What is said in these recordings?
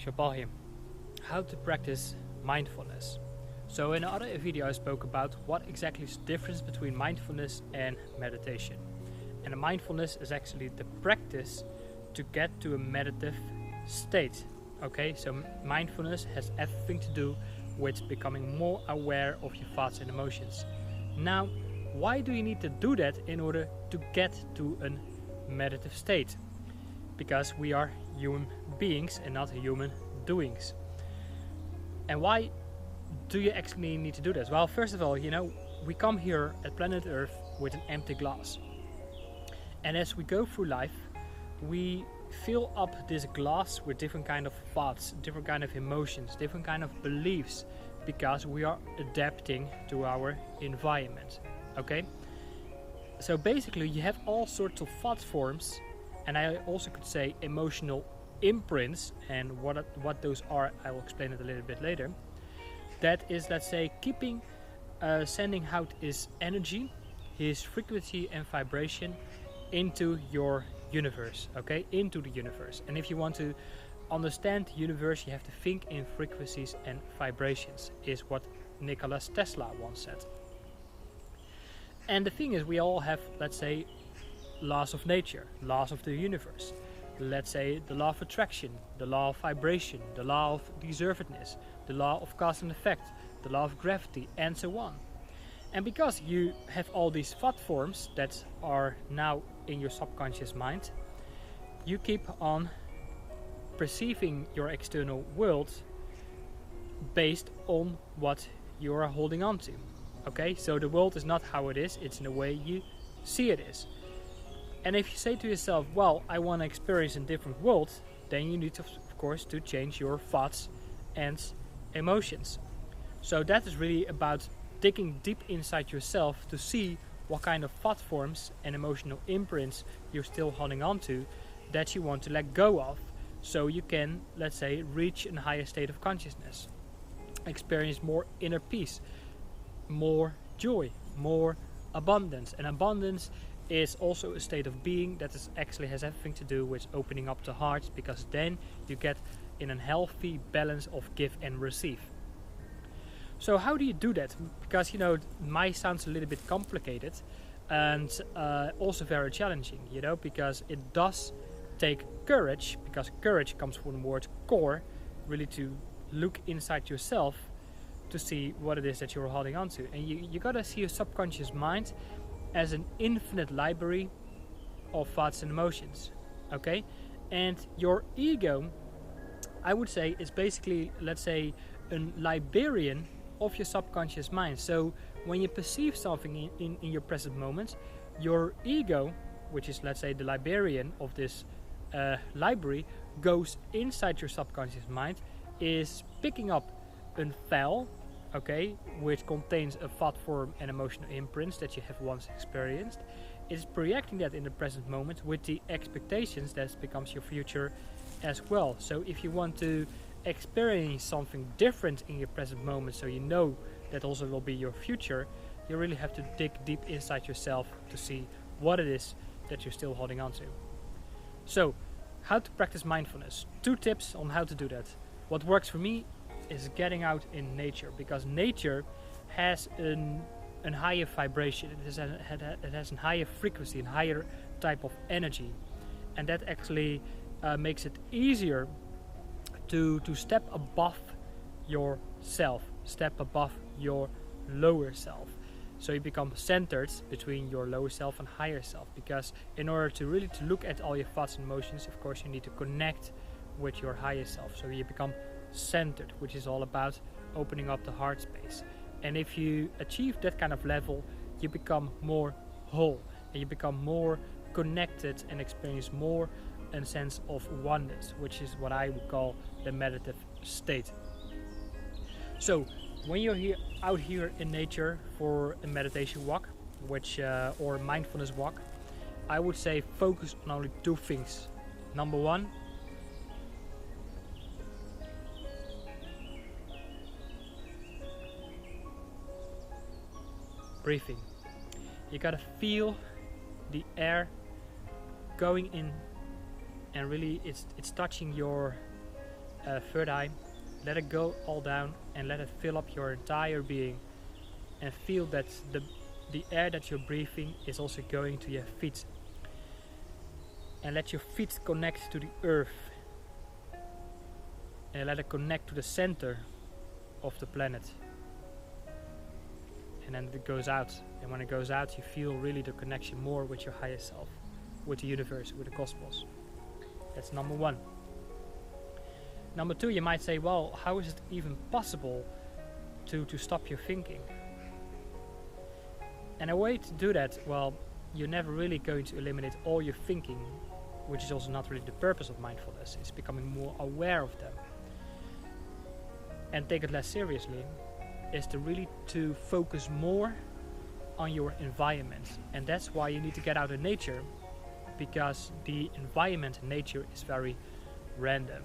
Chapal here. How to practice mindfulness. So in another video I spoke about what exactly is the difference between mindfulness and meditation. And mindfulness is actually the practice to get to a meditative state. Okay, so mindfulness has everything to do with becoming more aware of your thoughts and emotions. Now, why do you need to do that in order to get to a meditative state? Because we are human beings and not human doings. And why do you actually need to do this? Well, first of all, we come here at planet Earth with an empty glass. And as we go through life, we fill up this glass with different kind of thoughts, different kind of emotions, different kind of beliefs, because we are adapting to our environment. Okay? So basically you have all sorts of thought forms, and I also could say emotional imprints, and what those are I will explain it a little bit later. That is, let's say, sending out his energy, his frequency and vibration into your universe, okay, into the universe. And if you want to understand the universe, you have to think in frequencies and vibrations, is what Nikola Tesla once said. And the thing is, we all have, let's say, laws of nature, laws of the universe. Let's say the law of attraction, the law of vibration, the law of deservedness, the law of cause and effect, the law of gravity, and so on. And because you have all these thought forms that are now in your subconscious mind, you keep on perceiving your external world based on what you are holding on to. Okay, so the world is not how it is, it's in the way you see it is. And if you say to yourself, well, I want to experience a different world, then you need to, of course, to change your thoughts and emotions. So that is really about digging deep inside yourself to see what kind of thought forms and emotional imprints you're still holding on to that you want to let go of, so you can, let's say, reach a higher state of consciousness, experience more inner peace, more joy, more abundance. And abundance is also a state of being that actually has everything to do with opening up the heart, because then you get in a healthy balance of give and receive. So how do you do that? Because my sounds a little bit complicated and also very challenging, because it does take courage, because courage comes from the word core, really to look inside yourself to see what it is that you're holding on to. And you gotta see your subconscious mind as an infinite library of thoughts and emotions, okay? And your ego, I would say, is basically, let's say, a librarian of your subconscious mind. So when you perceive something in your present moment, your ego, which is, let's say, the librarian of this library, goes inside your subconscious mind, is picking up a file, okay, which contains a thought form and emotional imprints that you have once experienced. It's projecting that in the present moment with the expectations that becomes your future as well. So if you want to experience something different in your present moment, so you know that also will be your future, you really have to dig deep inside yourself to see what it is that you're still holding on to. So, how to practice mindfulness. 2 tips on how to do that. What works for me is getting out in nature, because nature has a higher vibration, it has a higher frequency, a higher type of energy, and that actually makes it easier to step above yourself, step above your lower self. So you become centered between your lower self and higher self, because in order to really to look at all your thoughts and emotions, of course you need to connect with your higher self. So you become centered, which is all about opening up the heart space. And if you achieve that kind of level, you become more whole, and you become more connected and experience more a sense of oneness, which is what I would call the meditative state. So when you're out here in nature for a meditation walk, or mindfulness walk, I would say focus on only 2 things. Number 1, breathing. You gotta feel the air going in, and really it's touching your third eye, let it go all down and let it fill up your entire being, and feel that the air that you're breathing is also going to your feet, and let your feet connect to the earth, and let it connect to the center of the planet, and then it goes out, and when it goes out you feel really the connection more with your higher self, with the universe, with the cosmos. That's number one. Number two, you might say, well, how is it even possible to stop your thinking? And a way to do that, well, you're never really going to eliminate all your thinking, which is also not really the purpose of mindfulness. It's becoming more aware of them and take it less seriously, is to really to focus more on your environment. And that's why you need to get out in nature, because the environment in nature is very random.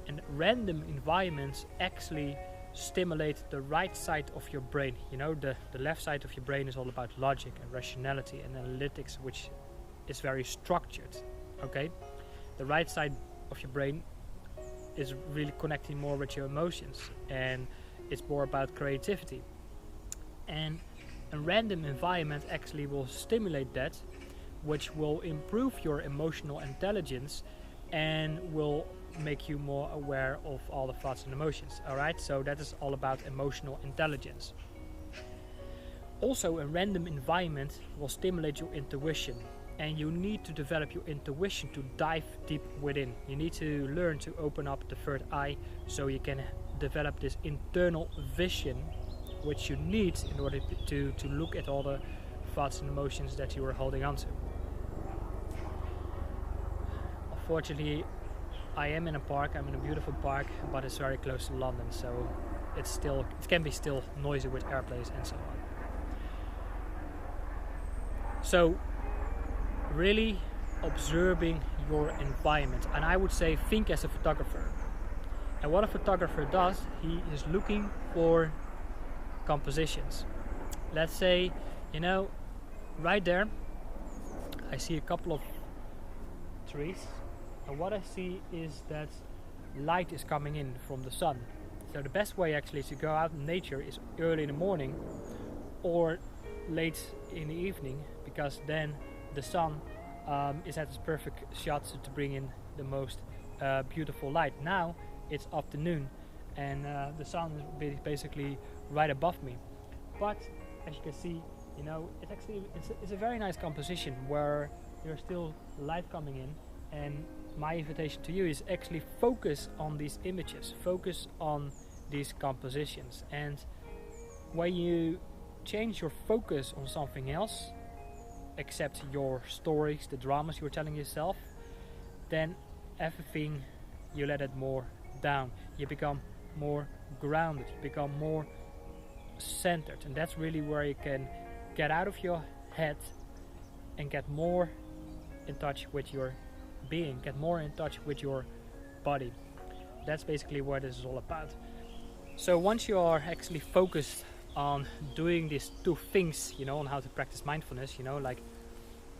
And random environments actually stimulate the right side of your brain. You know, the left side of your brain is all about logic and rationality and analytics, which is very structured. Okay, the right side of your brain is really connecting more with your emotions, and it's more about creativity. And a random environment actually will stimulate that, which will improve your emotional intelligence and will make you more aware of all the thoughts and emotions. Alright, so that is all about emotional intelligence. Also, a random environment will stimulate your intuition, and you need to develop your intuition to dive deep within. You need to learn to open up the third eye so you can develop this internal vision, which you need in order to look at all the thoughts and emotions that you are holding on to. Unfortunately, I am in a park. I'm in a beautiful park, but it's very close to London, so it can be still noisy with airplanes and so on. So really observing your environment, and I would say think as a photographer. And what a photographer does, he is looking for compositions. Let's say, you know, right there I see a couple of trees, and what I see is that light is coming in from the sun. So the best way actually to go out in nature is early in the morning or late in the evening, because then the sun is at its perfect shot to bring in the most beautiful light. Now it's afternoon and the sun is basically right above me, but as you can see, you know, it's a very nice composition where there's still light coming in. And my invitation to you is actually focus on these images, focus on these compositions, and when you change your focus on something else except your stories, the dramas you're telling yourself, then everything, you let it more down. You become more grounded, you become more centered, and that's really where you can get out of your head and get more in touch with your being, get more in touch with your body. That's basically what this is all about. So once you are actually focused on doing these two things, you know, on how to practice mindfulness, you know, like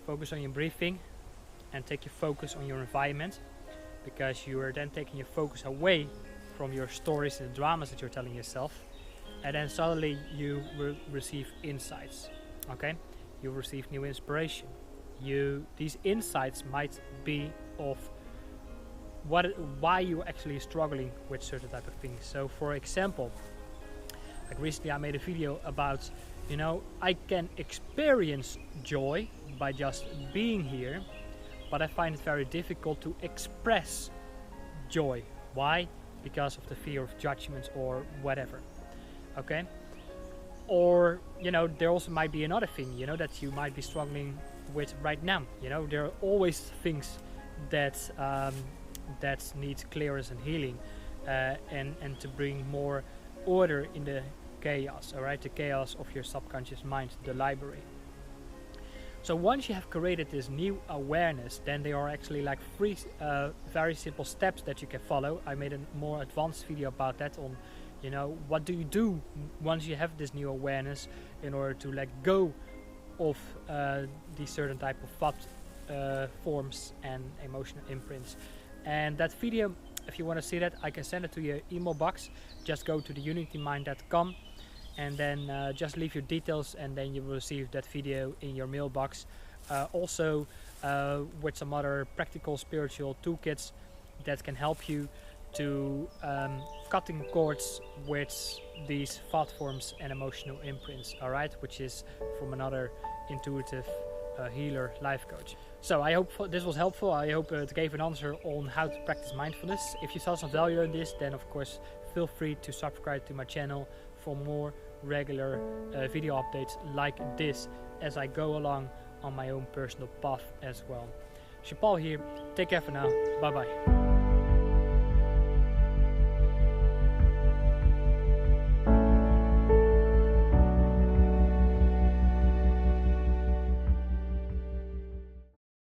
focus on your breathing and take your focus on your environment, because you are then taking your focus away from your stories and the dramas that you're telling yourself, and then suddenly you will receive insights. Okay, you receive new inspiration. These insights might be of why you're actually struggling with certain type of things. So for example, like recently I made a video about, you know, I can experience joy by just being here, but I find it very difficult to express joy. Why? Because of the fear of judgment or whatever. Okay, or you know, there also might be another thing, you know, that you might be struggling with right now. You know, there are always things that need clearance and healing, and to bring more order in the chaos. All right, the chaos of your subconscious mind, the library. So once you have created this new awareness, then there are actually like three very simple steps that you can follow. I made a more advanced video about that on, you know, what do you do once you have this new awareness in order to let go of these certain type of thought forms and emotional imprints. And that video If you want to see that, I can send it to your email box. Just go to theunitymind.com and then just leave your details, and then you will receive that video in your mailbox. Also with some other practical spiritual toolkits that can help you to cutting cords with these thought forms and emotional imprints, alright, which is from another intuitive healer life coach. So I hope this was helpful. I hope it gave an answer on how to practice mindfulness. If you saw some value in this, then of course feel free to subscribe to my channel for more regular video updates like this as I go along on my own personal path as well. Shapal here. Take care for now. Bye bye.